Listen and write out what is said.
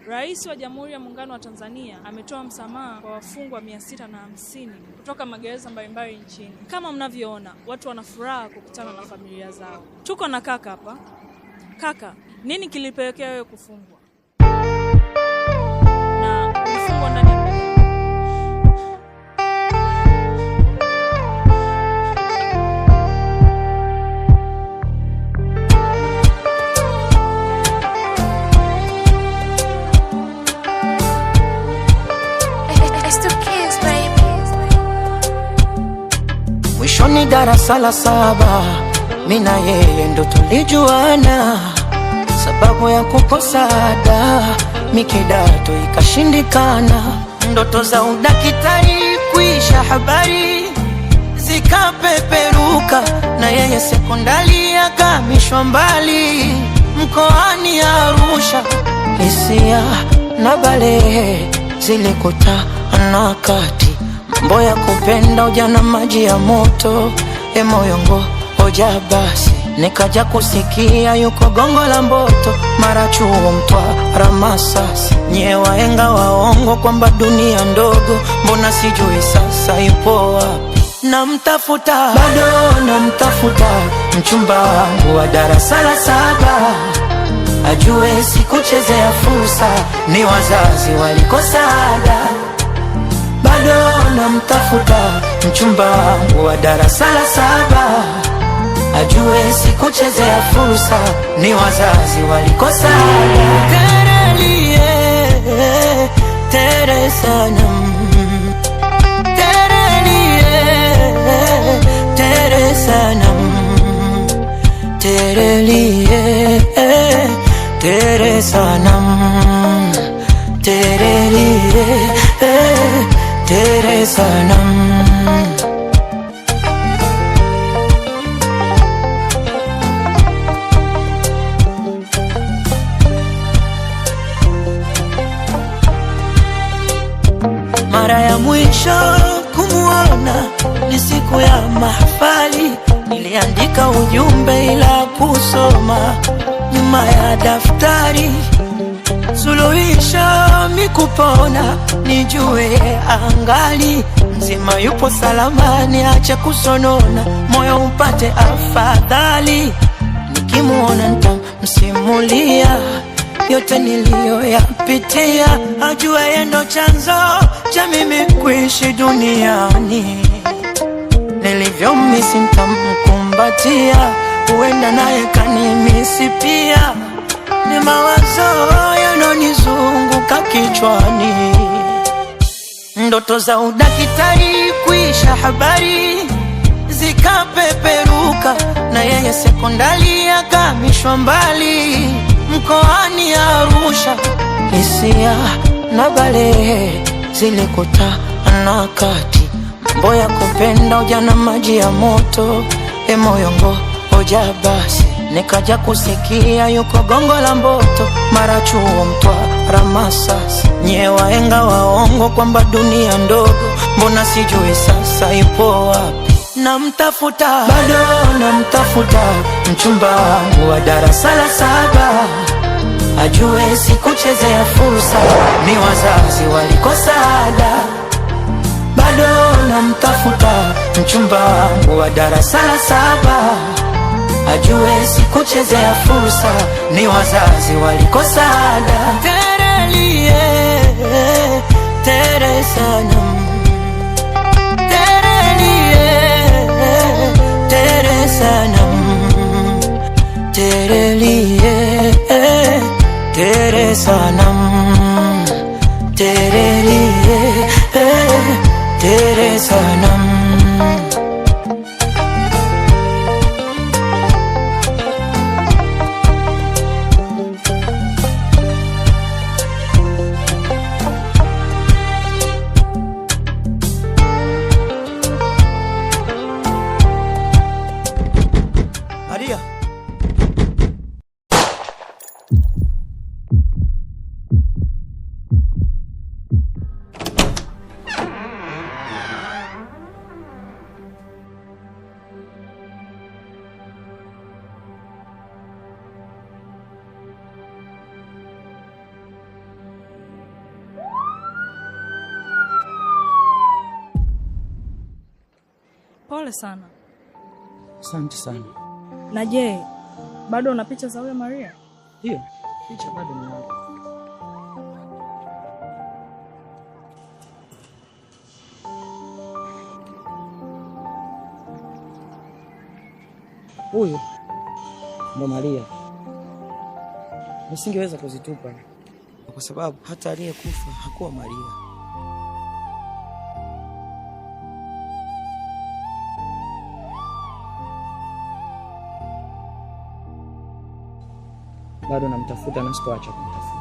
Rais wa Jamhuri ya Muungano wa Tanzania ametoa msamaha kwa wafungwa 650 kutoka magereza mbalimbali nchini. Kama mnavyoona, watu wana furaha kukutana na familia zao. Tuko na kaka hapa. Kaka, nini kilipelekea wewe kufungwa? Na ulifungwa ndani ya gereza? Mwishoni darasa la 7 mimi na yeye ndo tulijuana, sababu ya kukosa ada mikidato ikashindikana. Ndoto za udakitari kuisha, habari zikapeperuka, na yeye sekondari akamishwa mbali mkoani Arusha. Hisia na balehe zilikutana kati, mambo ya kupenda ujana maji ya moto, moyongo hoja basi. Nikaja kusikia yuko Gongo la Mboto, mara Chuo Mtwara Masasi. Nye waenga waongo kwamba dunia ndogo, mbona sijui sasa ipo wapi? Namtafuta, bado namtafuta, mchumba wangu wa darasa la 7, ajue sikuchezea fursa, ni wazazi walikosa ada. Bado namtafuta, mchumba wangu wa darasa la 7, ajue sikuchezea fursa, ni wazazi walikosa ada. Terelie, tere sanam, terelie, tere sanam, terelie, tere sanam, terelie, tere sanam. Mara ya mwisho kumuona ni siku ya mahafali, niliandika ujumbe ila kusoma nyuma ya daftari. Suluhisho mikupona, nijue angali mzima yupo salama, niache kusonona, moyo upate afadhali. Nikimuona nitamsimulia yote niliyoyapitia, ajue yeye ndo chanzo cha mimi kuishi duniani. Nilivyomisi nitamkumbatia, huenda naye kanimisi pia. Ni mawazo yanonizunguka kichwani, ndoto za udakitari kuisha, habari zikapeperuka, na yeye sekondari akamishwa mbali mkoani Arusha. Hisia na balehe zilikutana kati, mambo ya kupenda ujana maji ya moto, moyongo hoja basi. Nikaja kusikia yuko Gongo la Mboto, mara Chuo Mtwara Masasi. Nye waenga waongo kwamba dunia ndogo, mbona sijui sasa ipo wapi? Namtafuta, bado namtafuta, mchumba wangu wa darasa la 7, ajue sikuchezea fursa, ni wazazi walikosa ada. Bado namtafuta, mchumba wangu wa darasa la 7, ajue sikuchezea fursa, ni wazazi walikosa ada. Terelie, tere sanam, terelie, tere sanam, terelie, tere sanam, terelie, tere sanam. Maria. Pole sana. Asante sana. Na je, bado una picha za huyo Maria? Hiyo picha bado ninayo. Huyu ndo Maria. Nisingeweza kuzitupa kwa sababu hata aliyekufa hakuwa Maria. Bado namtafuta na sitoacha kumtafuta.